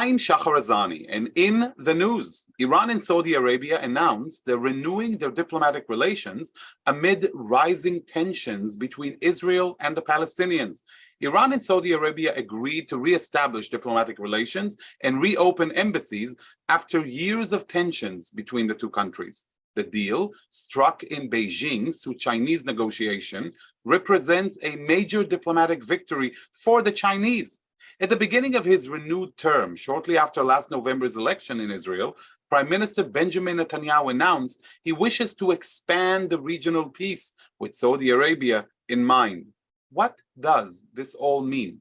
I'm Shahar Azani, and in the news, Iran and Saudi Arabia announced they're renewing their diplomatic relations amid rising tensions between Israel and the Palestinians. Iran and Saudi Arabia agreed to re-establish diplomatic relations and reopen embassies after years of tensions between the two countries. The deal, struck in Beijing through Chinese negotiation, represents a major diplomatic victory for the Chinese. At the beginning of his renewed term, shortly after last November's election in Israel, Prime Minister Benjamin Netanyahu announced he wishes to expand the regional peace with Saudi Arabia in mind. What does this all mean?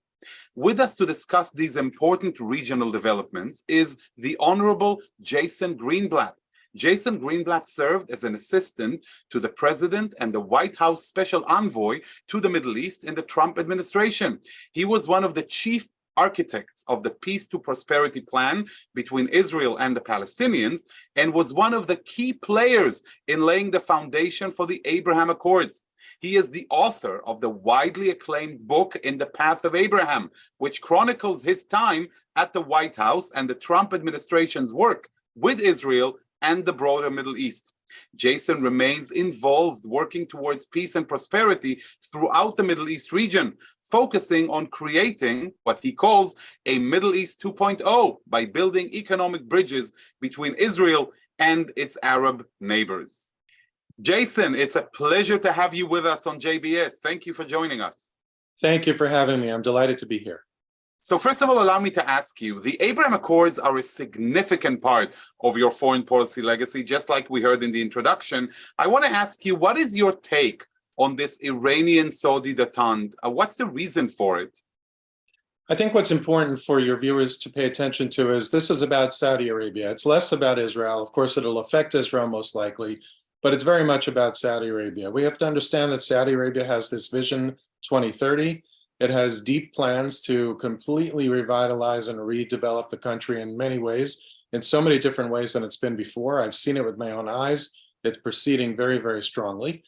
With us to discuss these important regional developments is the Honorable Jason Greenblatt. Jason Greenblatt served as an assistant to the president and the White House special envoy to the Middle East in the Trump administration. He was one of the chief architects of the Peace to Prosperity plan between Israel and the Palestinians, and was one of the key players in laying the foundation for the Abraham Accords. He is the author of the widely acclaimed book In the Path of Abraham, which chronicles his time at the White House and the Trump administration's work with Israel and the broader Middle East. Jason remains involved working towards peace and prosperity throughout the Middle East region, focusing on creating what he calls a Middle East 2.0 by building economic bridges between Israel and its Arab neighbors. Jason, it's a pleasure to have you with us on JBS. Thank you for joining us. Thank you for having me. I'm delighted to be here. So first of all, allow me to ask you, the Abraham Accords are a significant part of your foreign policy legacy, just like we heard in the introduction. I want to ask you, what is your take on this Iranian-Saudi detente? What's the reason for it? I think what's important for your viewers to pay attention to is this is about Saudi Arabia. It's less about Israel. Of course, it'll affect Israel most likely, but it's very much about Saudi Arabia. We have to understand that Saudi Arabia has this Vision 2030. It has deep plans to completely revitalize and redevelop the country in many ways, in so many different ways than it's been before. I've seen it with my own eyes. It's proceeding very, very strongly.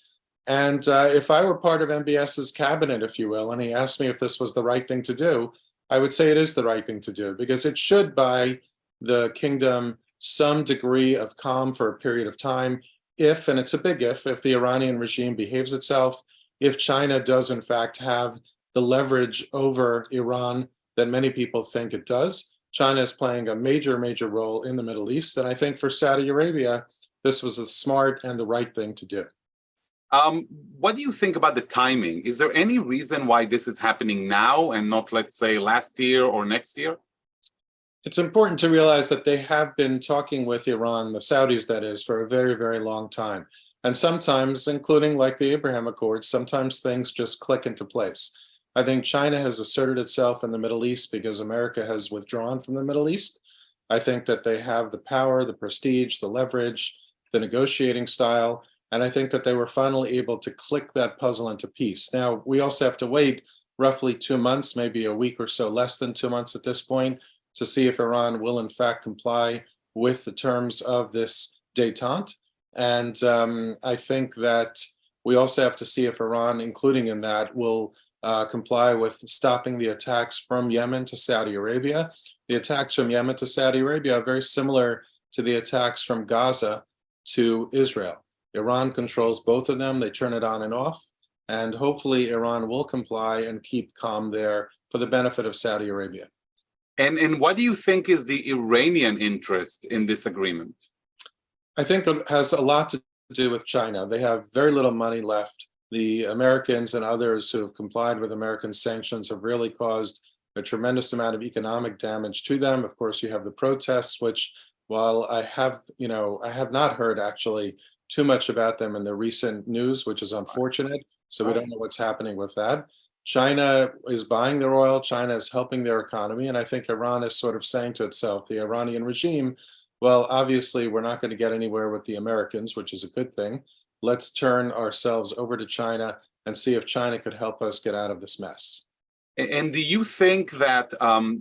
And if I were part of MBS's cabinet, if you will, and he asked me if this was the right thing to do, I would say it is the right thing to do, because it should buy the kingdom some degree of calm for a period of time if, and it's a big if the Iranian regime behaves itself, if China does in fact have the leverage over Iran that many people think it does. China is playing a major, major role in the Middle East. And I think for Saudi Arabia, this was the smart and the right thing to do. What do you think about the timing? Is there any reason why this is happening now and not, let's say, last year or next year? It's important to realize that they have been talking with Iran, the Saudis that is, for a very, very long time. And sometimes, including like the Abraham Accords, sometimes things just click into place. I think China has asserted itself in the Middle East because America has withdrawn from the Middle East. I think that they have the power, the prestige, the leverage, the negotiating style, and I think that they were finally able to click that puzzle into piece. Now, we also have to wait roughly 2 months, maybe a week or so, less than 2 months at this point, to see if Iran will in fact comply with the terms of this détente. And I think that we also have to see if Iran, including in that, will comply with stopping the attacks from Yemen to Saudi Arabia. The attacks from Yemen to Saudi Arabia are very similar to the attacks from Gaza to Israel. Iran controls both of them. They turn it on and off. And hopefully Iran will comply and keep calm there for the benefit of Saudi Arabia. And what do you think is the Iranian interest in this agreement? I think it has a lot to do with China. They have very little money left. The Americans and others who have complied with American sanctions have really caused a tremendous amount of economic damage to them. Of course, you have the protests, which, while I have not heard actually too much about them in the recent news, which is unfortunate. So we don't know what's happening with that. China is buying their oil. China is helping their economy. And I think Iran is sort of saying to itself, the Iranian regime, well, obviously, we're not going to get anywhere with the Americans, which is a good thing. Let's turn ourselves over to China and see if China could help us get out of this mess. And do you think that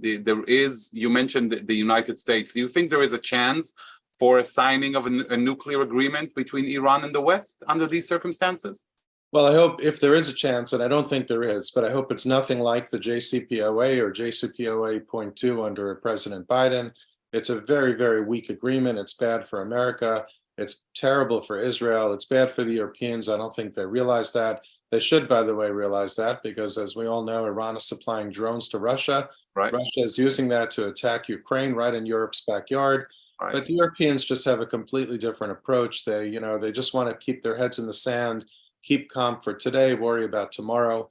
there is, you mentioned the United States, do you think there is a chance for a signing of a nuclear agreement between Iran and the West under these circumstances? Well, I hope if there is a chance, and I don't think there is, but I hope it's nothing like the JCPOA or JCPOA.2 under President Biden. It's a very, very weak agreement. It's bad for America. It's terrible for Israel. It's bad for the Europeans. I don't think they realize that. They should, by the way, realize that, because as we all know, Iran is supplying drones to Russia. Right. Russia is using that to attack Ukraine right in Europe's backyard. Right. But the Europeans just have a completely different approach. They just want to keep their heads in the sand, keep calm for today, worry about tomorrow.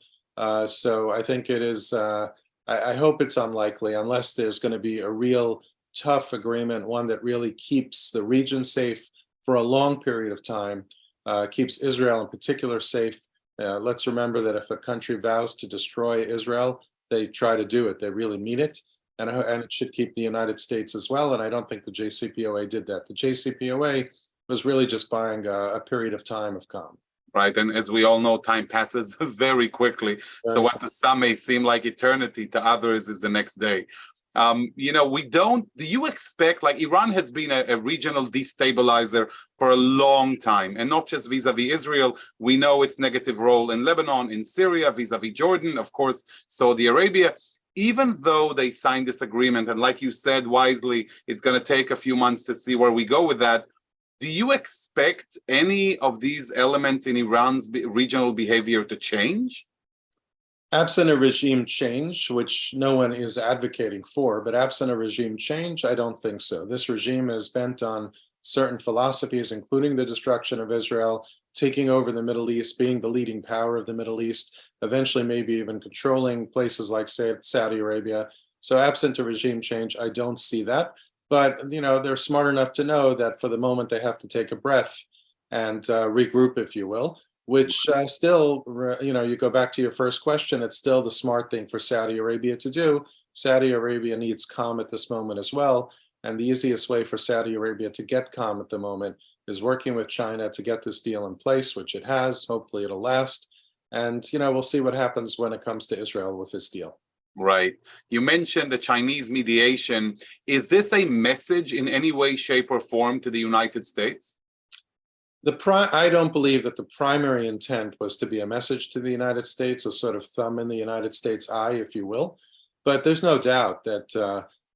So I think it is, I hope it's unlikely, unless there's going to be a real tough agreement, one that really keeps the region safe for a long period of time, keeps Israel in particular safe. Let's remember that if a country vows to destroy Israel, they try to do it. They really mean it. And it should keep the United States as well. And I don't think the JCPOA did that. The JCPOA was really just buying a period of time of calm. Right. And as we all know, time passes very quickly. So what to some may seem like eternity, to others is the next day. Do you expect, like, Iran has been a regional destabilizer for a long time, and not just vis-a-vis Israel. We know its negative role in Lebanon, in Syria, vis-a-vis Jordan, of course, Saudi Arabia. Even though they signed this agreement, and like you said wisely, it's going to take a few months to see where we go with that. Do you expect any of these elements in Iran's regional behavior to change? Absent a regime change, which no one is advocating for, but absent a regime change, I don't think so. This regime is bent on certain philosophies, including the destruction of Israel, taking over the Middle East, being the leading power of the Middle East, eventually maybe even controlling places like Saudi Arabia. So absent a regime change, I don't see that. But, they're smart enough to know that for the moment they have to take a breath and regroup, if you will, which still, you go back to your first question, it's still the smart thing for Saudi Arabia to do. Saudi Arabia needs calm at this moment as well. And the easiest way for Saudi Arabia to get calm at the moment is working with China to get this deal in place, which it has. Hopefully it'll last. And, we'll see what happens when it comes to Israel with this deal. Right. You mentioned the Chinese mediation. Is this a message in any way, shape, or form to the United States? I don't believe that the primary intent was to be a message to the United States, a sort of thumb in the United States eye, if you will. But there's no doubt that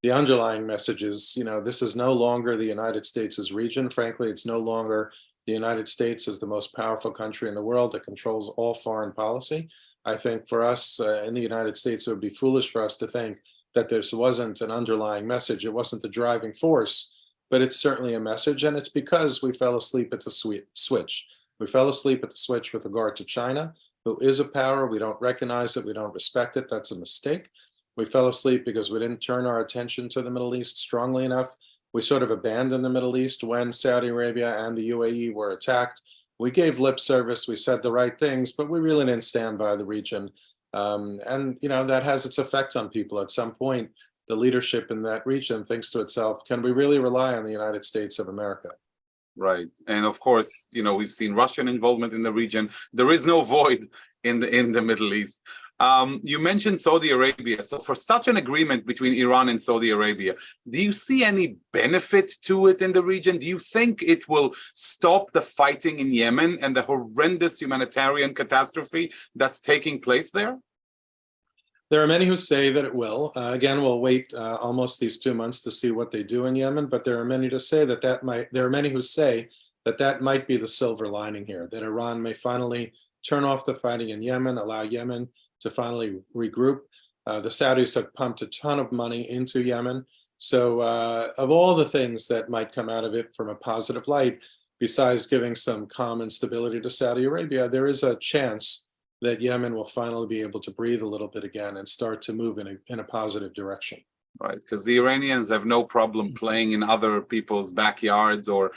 the underlying message is, this is no longer the United States' region. Frankly, it's no longer the United States as the most powerful country in the world that controls all foreign policy. I think for us in the United States, it would be foolish for us to think that this wasn't an underlying message. It wasn't the driving force, but it's certainly a message. And it's because we fell asleep at the switch. We fell asleep at the switch with regard to China, who is a power. We don't recognize it. We don't respect it. That's a mistake. We fell asleep because we didn't turn our attention to the Middle East strongly enough. We sort of abandoned the Middle East when Saudi Arabia and the UAE were attacked. We gave lip service, we said the right things, but we really didn't stand by the region. And, that has its effect on people. At some point, the leadership in that region thinks to itself, can we really rely on the United States of America? Right. And of course, we've seen Russian involvement in the region. There is no void in the Middle East. You mentioned Saudi Arabia. So for such an agreement between Iran and Saudi Arabia, do you see any benefit to it in the region? Do you think it will stop the fighting in Yemen and the horrendous humanitarian catastrophe that's taking place there? There are many who say that it will. Again, we'll wait almost these 2 months to see what they do in Yemen, but there are many who say that might be the silver lining here, that Iran may finally turn off the fighting in Yemen, allow Yemen to finally regroup. The Saudis have pumped a ton of money into Yemen. So of all the things that might come out of it from a positive light, besides giving some calm and stability to Saudi Arabia, there is a chance that Yemen will finally be able to breathe a little bit again and start to move in a positive direction. Right, because the Iranians have no problem playing in other people's backyards or,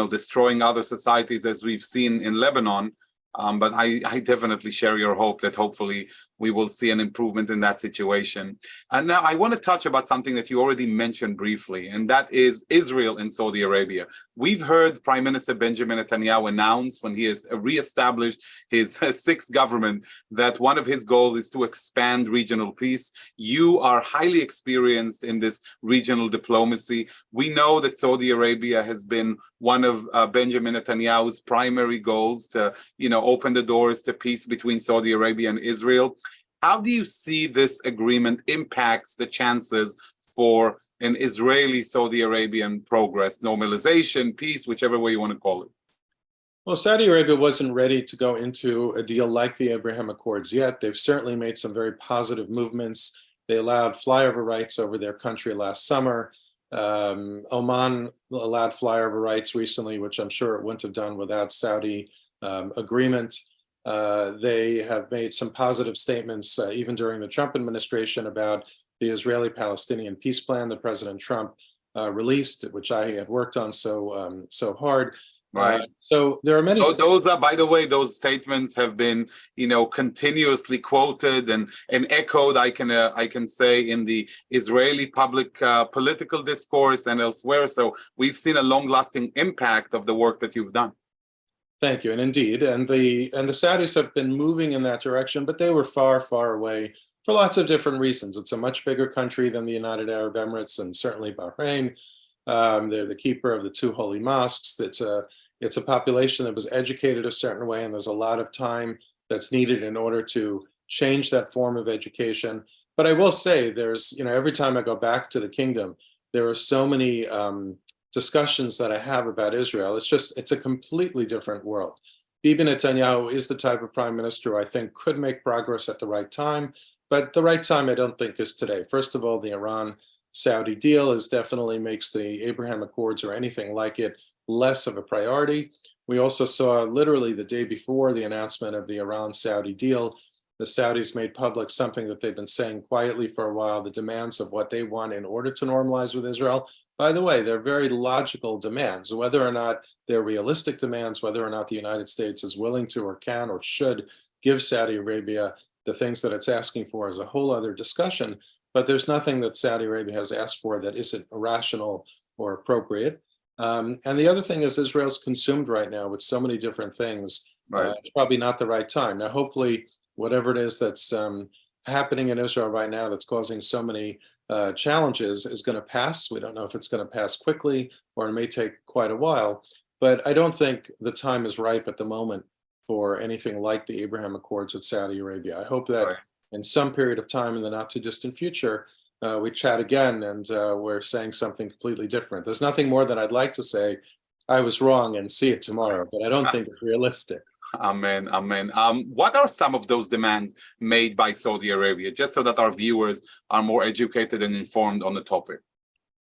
destroying other societies, as we've seen in Lebanon. But I definitely share your hope that hopefully we will see an improvement in that situation. And now I want to touch about something that you already mentioned briefly, and that is Israel and Saudi Arabia. We've heard Prime Minister Benjamin Netanyahu announce when he has reestablished his sixth government that one of his goals is to expand regional peace. You are highly experienced in this regional diplomacy. We know that Saudi Arabia has been one of Benjamin Netanyahu's primary goals to, open the doors to peace between Saudi Arabia and Israel. How do you see this agreement impacts the chances for an Israeli-Saudi Arabian progress, normalization, peace, whichever way you want to call it? Well, Saudi Arabia wasn't ready to go into a deal like the Abraham Accords yet. They've certainly made some very positive movements. They allowed flyover rights over their country last summer. Oman allowed flyover rights recently, which I'm sure it wouldn't have done without Saudi agreement. They have made some positive statements, even during the Trump administration, about the Israeli-Palestinian peace plan that President Trump released, which I had worked on so hard. Right. So there are many. Those are, by the way, those statements have been, continuously quoted and echoed. I can say in the Israeli public political discourse and elsewhere. So we've seen a long-lasting impact of the work that you've done. Thank you, and indeed, and the Saudis have been moving in that direction, but they were far, far away for lots of different reasons. It's a much bigger country than the United Arab Emirates and certainly Bahrain. They're the keeper of the two holy mosques. It's a population that was educated a certain way, and there's a lot of time that's needed in order to change that form of education. But I will say there's, every time I go back to the kingdom, there are so many discussions that I have about Israel. It's a completely different world. Bibi Netanyahu is the type of prime minister who I think could make progress at the right time, but the right time I don't think is today. First of all, the Iran-Saudi deal definitely makes the Abraham Accords or anything like it less of a priority. We also saw literally the day before the announcement of the Iran-Saudi deal, the Saudis made public something that they've been saying quietly for a while, the demands of what they want in order to normalize with Israel. By the way, they're very logical demands. Whether or not they're realistic demands, whether or not the United States is willing to or can or should give Saudi Arabia the things that it's asking for is a whole other discussion. But there's nothing that Saudi Arabia has asked for that isn't irrational or appropriate. And the other thing is Israel's consumed right now with so many different things. Right. It's probably not the right time. Now, hopefully, whatever it is that's happening in Israel right now that's causing so many challenges is going to pass. We don't know if it's going to pass quickly or it may take quite a while. But I don't think the time is ripe at the moment for anything like the Abraham Accords with Saudi Arabia. I hope that in some period of time in the not too distant future, we chat again and we're saying something completely different. There's nothing more that I'd like to say. I was wrong and see it tomorrow, but I don't think it's realistic. Amen, amen. What are some of those demands made by Saudi Arabia, just so that our viewers are more educated and informed on the topic?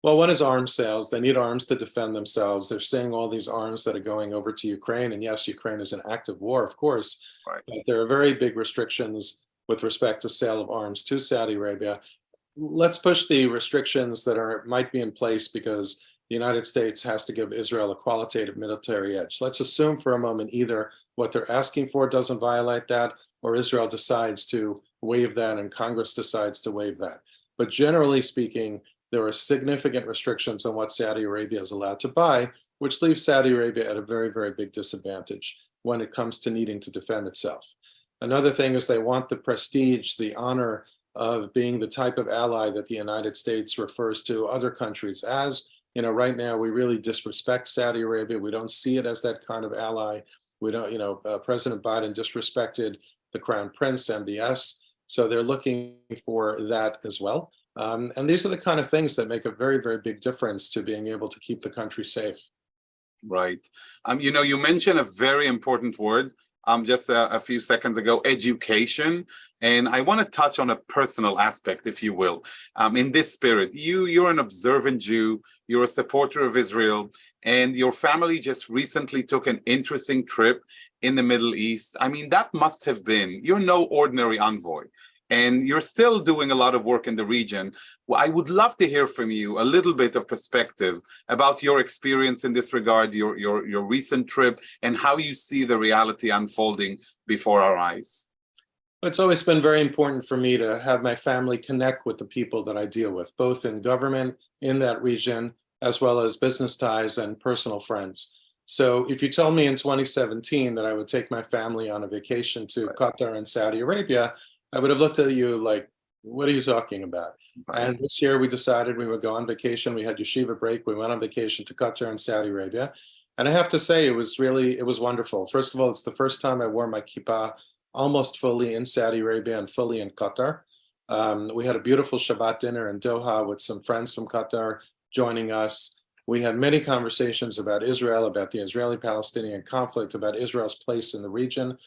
Well, one is arms sales. They need arms to defend themselves. They're seeing all these arms that are going over to Ukraine. And yes, Ukraine is in active war, of course. Right. But there are very big restrictions with respect to sale of arms to Saudi Arabia. Let's push the restrictions that might be in place because the United States has to give Israel a qualitative military edge. Let's assume for a moment either what they're asking for doesn't violate that, or Israel decides to waive that and Congress decides to waive that. But generally speaking, there are significant restrictions on what Saudi Arabia is allowed to buy, which leaves Saudi Arabia at a very, very big disadvantage when it comes to needing to defend itself. Another thing is they want the prestige, the honor of being the type of ally that the United States refers to other countries as. Right now we really disrespect Saudi Arabia. We don't see it as that kind of ally. We don't, President Biden disrespected the Crown Prince, MBS. So they're looking for that as well. And these are the kind of things that make a very, very big difference to being able to keep the country safe. Right. You mentioned a very important word just a few seconds ago, education. And I want to touch on a personal aspect, if you will, in this spirit. You're an observant Jew, you're a supporter of Israel, and your family just recently took an interesting trip in the Middle East. I mean, that must have been, you're no ordinary envoy. And you're still doing a lot of work in the region. Well, I would love to hear from you a little bit of perspective about your experience in this regard, your recent trip, and how you see the reality unfolding before our eyes. It's always been very important for me to have my family connect with the people that I deal with, both in government in that region, as well as business ties and personal friends. So if you told me in 2017 that I would take my family on a vacation to Qatar and Saudi Arabia, I would have looked at you like, what are you talking about? Right. And this year we decided we would go on vacation. We had yeshiva break. We went on vacation to Qatar and Saudi Arabia. And I have to say, it was wonderful. First of all, it's the first time I wore my kippah almost fully in Saudi Arabia and fully in Qatar. We had a beautiful Shabbat dinner in Doha with some friends from Qatar joining us. We had many conversations about Israel, about the Israeli-Palestinian conflict, about Israel's place in the region.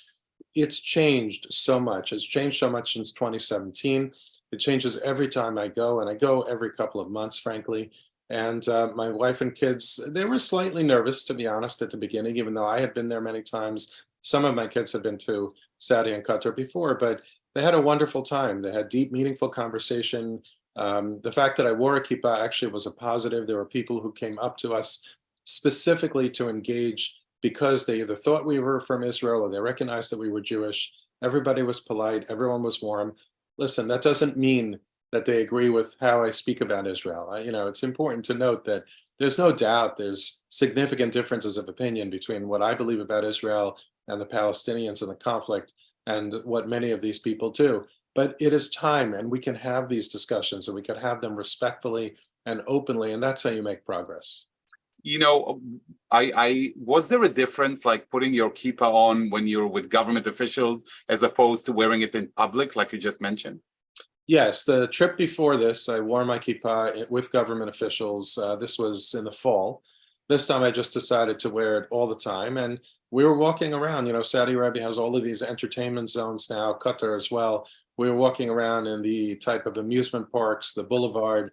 It's changed so much. It's changed so much since 2017. It changes every time I go, and I go every couple of months, frankly. And my wife and kids, they were slightly nervous, to be honest, at the beginning, even though I had been there many times. Some of my kids had been to Saudi and Qatar before, but they had a wonderful time. They had deep, meaningful conversation. The fact that I wore a kippah actually was a positive. There were people who came up to us specifically to engage because they either thought we were from Israel or they recognized that we were Jewish. Everybody was polite. Everyone was warm. Listen, that doesn't mean that they agree with how I speak about Israel. It's important to note that there's no doubt there's significant differences of opinion between what I believe about Israel and the Palestinians and the conflict and what many of these people do. But it is time, and we can have these discussions, and we can have them respectfully and openly, and that's how you make progress. I was there a difference, like putting your kippah on when you're with government officials as opposed to wearing it in public, like you just mentioned? Yes, the trip before this, I wore my kippah with government officials. This was in the fall. This time I just decided to wear it all the time. And we were walking around, Saudi Arabia has all of these entertainment zones now, Qatar as well. We were walking around in the type of amusement parks, the boulevard,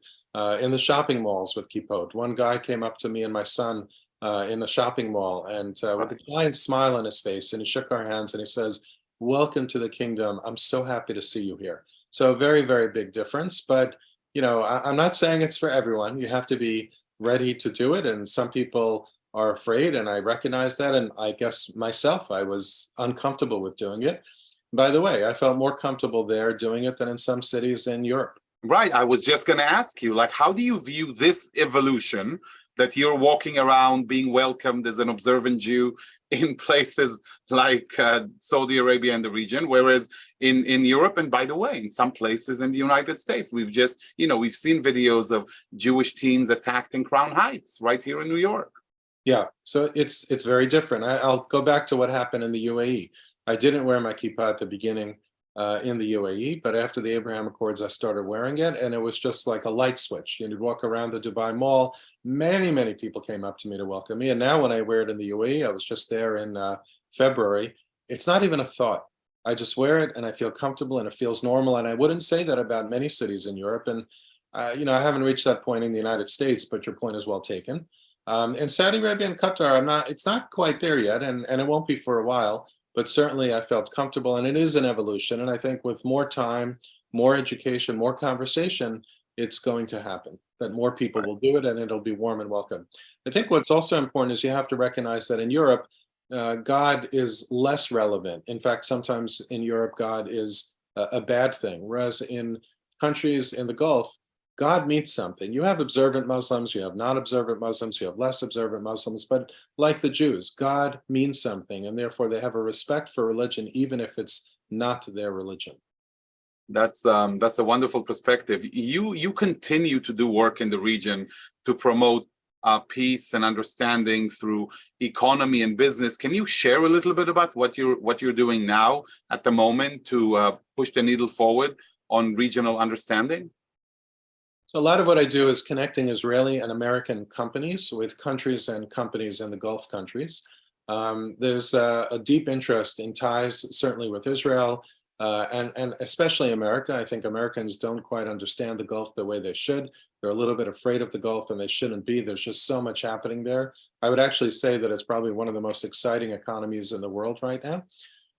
in the shopping malls with kippot. One guy came up to me and my son in the shopping mall and with a giant smile on his face, and he shook our hands and he says, "Welcome to the kingdom. I'm so happy to see you here." So a very, very big difference. But, I'm not saying it's for everyone. You have to be ready to do it. And some people are afraid, and I recognize that. And I guess myself, I was uncomfortable with doing it. By the way, I felt more comfortable there doing it than in some cities in Europe. Right. I was just going to ask you, like, how do you view this evolution that you're walking around being welcomed as an observant Jew in places like Saudi Arabia and the region, whereas in Europe, and by the way, in some places in the United States, we've just, we've seen videos of Jewish teens attacked in Crown Heights right here in New York. Yeah, so it's very different. I'll go back to what happened in the UAE. I didn't wear my kippah at the beginning in the UAE, but after the Abraham Accords, I started wearing it, and it was just like a light switch. You'd walk around the Dubai Mall. Many, many people came up to me to welcome me, and now when I wear it in the UAE, I was just there in February. It's not even a thought. I just wear it, and I feel comfortable, and it feels normal. And I wouldn't say that about many cities in Europe. And I haven't reached that point in the United States, but your point is well taken. In Saudi Arabia and Qatar, it's not quite there yet, and it won't be for a while. But certainly I felt comfortable, and it is an evolution. And I think with more time, more education, more conversation, it's going to happen, that more people will do it, and it'll be warm and welcome. I think what's also important is you have to recognize that in Europe, God is less relevant. In fact, sometimes in Europe, God is a bad thing, whereas in countries in the Gulf, God means something. You have observant Muslims, you have non-observant Muslims, you have less observant Muslims, but like the Jews, God means something, and therefore they have a respect for religion, even if it's not their religion. That's a wonderful perspective. You continue to do work in the region to promote peace and understanding through economy and business. Can you share a little bit about what you're doing now at the moment to push the needle forward on regional understanding? So a lot of what I do is connecting Israeli and American companies with countries and companies in the Gulf countries. There's a deep interest in ties, certainly with Israel, and especially America. I think Americans don't quite understand the Gulf the way they should. They're a little bit afraid of the Gulf, and they shouldn't be. There's just so much happening there. I would actually say that it's probably one of the most exciting economies in the world right now.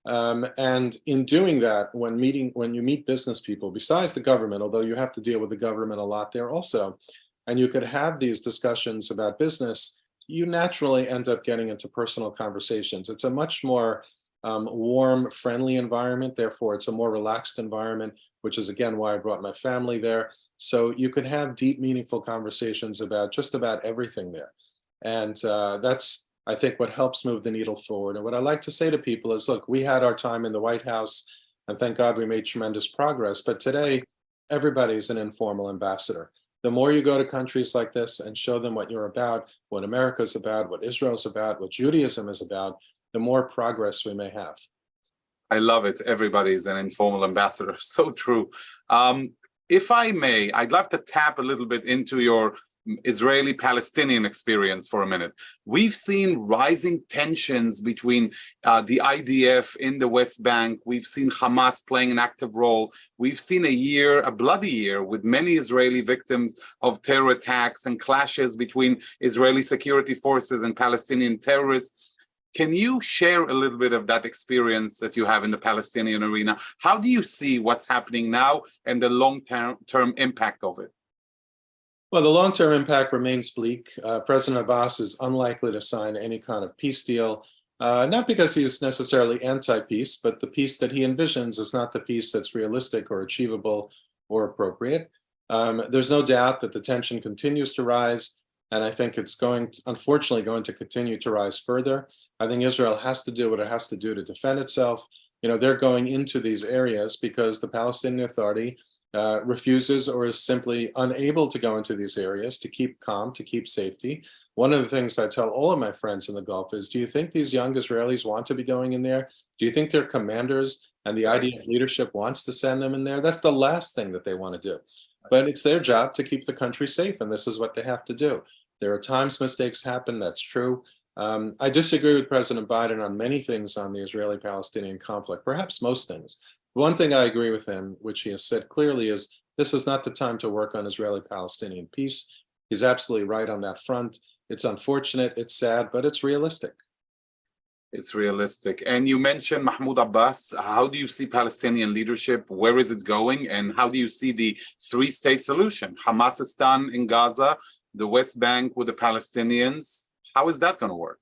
And in doing that, when you meet business people, besides the government, although you have to deal with the government a lot there also, and you could have these discussions about business, you naturally end up getting into personal conversations. It's a much more warm, friendly environment. Therefore, it's a more relaxed environment, which is, again, why I brought my family there. So you could have deep, meaningful conversations about just about everything there. And that's, I think, what helps move the needle forward. And what I like to say to people is, look, we had our time in the White House, and thank God we made tremendous progress. But today, everybody's an informal ambassador. The more you go to countries like this and show them what you're about, what America's about, what Israel's about, what Judaism is about, the more progress we may have. I love it. Everybody's an informal ambassador. So true. If I may, I'd love to tap a little bit into your Israeli-Palestinian experience for a minute. We've seen rising tensions between the IDF in the West Bank. We've seen Hamas playing an active role. We've seen a bloody year, with many Israeli victims of terror attacks and clashes between Israeli security forces and Palestinian terrorists. Can you share a little bit of that experience that you have in the Palestinian arena? How do you see what's happening now and the long-term impact of it? Well, the long-term impact remains bleak. President Abbas is unlikely to sign any kind of peace deal, not because he's necessarily anti-peace, but the peace that he envisions is not the peace that's realistic or achievable or appropriate. There's no doubt that the tension continues to rise, and I think it's unfortunately going to continue to rise further. I think Israel has to do what it has to do to defend itself. You know, they're going into these areas because the Palestinian Authority refuses or is simply unable to go into these areas to keep calm, to keep safety. One of the things I tell all of my friends in the Gulf is, do you think these young Israelis want to be going in there? Do you think their commanders and the IDF leadership wants to send them in there? That's the last thing that they want to do. But it's their job to keep the country safe, and this is what they have to do. There are times mistakes happen, that's true. I disagree with President Biden on many things on the Israeli-Palestinian conflict, perhaps most things. One thing I agree with him, which he has said clearly, is this is not the time to work on Israeli-Palestinian peace. He's absolutely right on that front. It's unfortunate, it's sad, but it's realistic. It's realistic. And you mentioned Mahmoud Abbas. How do you see Palestinian leadership? Where is it going? And how do you see the three-state solution? Hamasistan in Gaza, the West Bank with the Palestinians. How is that going to work?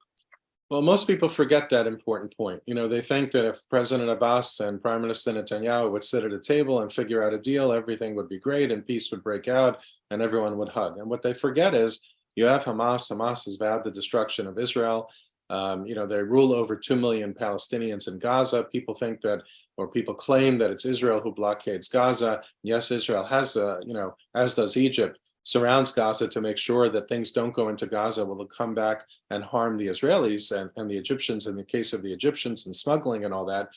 Well, most people forget that important point. You know, they think that if President Abbas and Prime Minister Netanyahu would sit at a table and figure out a deal, everything would be great and peace would break out and everyone would hug. And what they forget is you have Hamas. Hamas has vowed the destruction of Israel. You know, they rule over 2 million Palestinians in Gaza. People think that, or people claim that it's Israel who blockades Gaza. Yes, Israel has, you know, as does Egypt, surrounds Gaza to make sure that things don't go into Gaza, will come back and harm the Israelis and the Egyptians in the case of the Egyptians and smuggling and all that.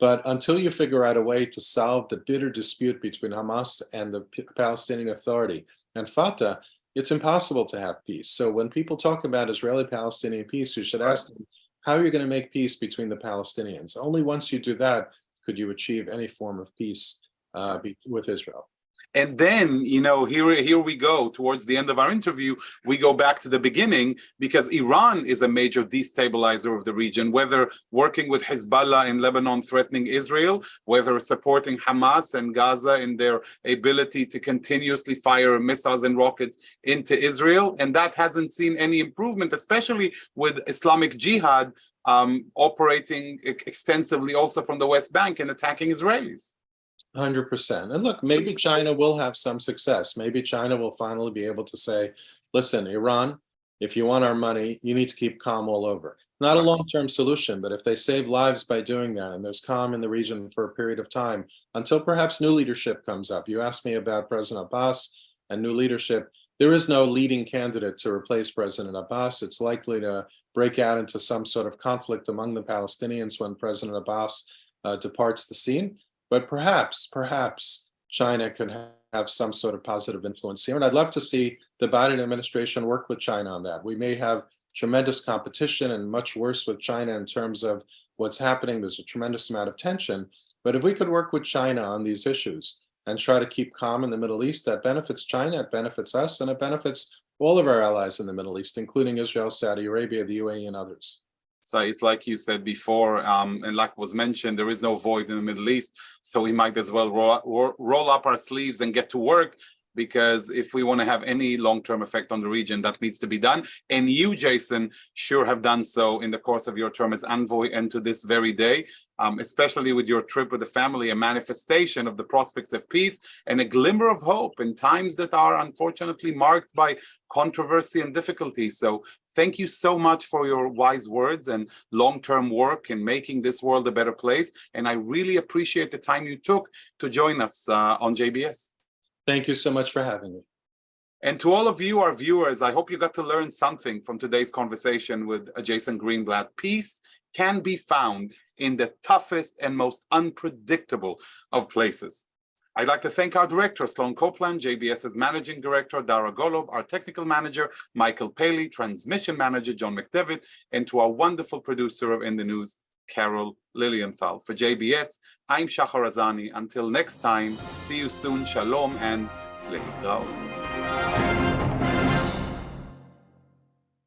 But until you figure out a way to solve the bitter dispute between Hamas and the Palestinian Authority and Fatah, it's impossible to have peace. So when people talk about Israeli-Palestinian peace, you should ask them, how are you going to make peace between the Palestinians? Only once you do that could you achieve any form of peace with Israel. And then, you know, here we go towards the end of our interview. We go back to the beginning, because Iran is a major destabilizer of the region, whether working with Hezbollah in Lebanon threatening Israel, whether supporting Hamas and Gaza in their ability to continuously fire missiles and rockets into Israel. And that hasn't seen any improvement, especially with Islamic Jihad operating extensively also from the West Bank and attacking Israelis. 100%. And look, maybe China will have some success. Maybe China will finally be able to say, listen, Iran, if you want our money, you need to keep calm all over. Not a long-term solution, but if they save lives by doing that and there's calm in the region for a period of time, until perhaps new leadership comes up. You asked me about President Abbas and new leadership. There is no leading candidate to replace President Abbas. It's likely to break out into some sort of conflict among the Palestinians when President Abbas departs the scene. But perhaps China can have some sort of positive influence here. And I'd love to see the Biden administration work with China on that. We may have tremendous competition and much worse with China in terms of what's happening. There's a tremendous amount of tension. But if we could work with China on these issues and try to keep calm in the Middle East, that benefits China, it benefits us, and it benefits all of our allies in the Middle East, including Israel, Saudi Arabia, the UAE, and others. So it's like you said before, and like was mentioned, there is no void in the Middle East, so we might as well roll up our sleeves and get to work. because if we want to have any long-term effect on the region, that needs to be done. And you, Jason, sure have done so in the course of your term as envoy and to this very day, especially with your trip with the family, a manifestation of the prospects of peace and a glimmer of hope in times that are unfortunately marked by controversy and difficulty. So thank you so much for your wise words and long-term work in making this world a better place. And I really appreciate the time you took to join us on JBS. Thank you so much for having me. And to all of you, our viewers, I hope you got to learn something from today's conversation with Jason Greenblatt. Peace can be found in the toughest and most unpredictable of places. I'd like to thank our director, Sloan Copeland, JBS's managing director, Dara Golob, our technical manager, Michael Paley, transmission manager, John McDevitt, and to our wonderful producer of In the News, Carol Lilienthal. For JBS, I'm Shahar Azani. Until next time, see you soon. Shalom and lehitraot.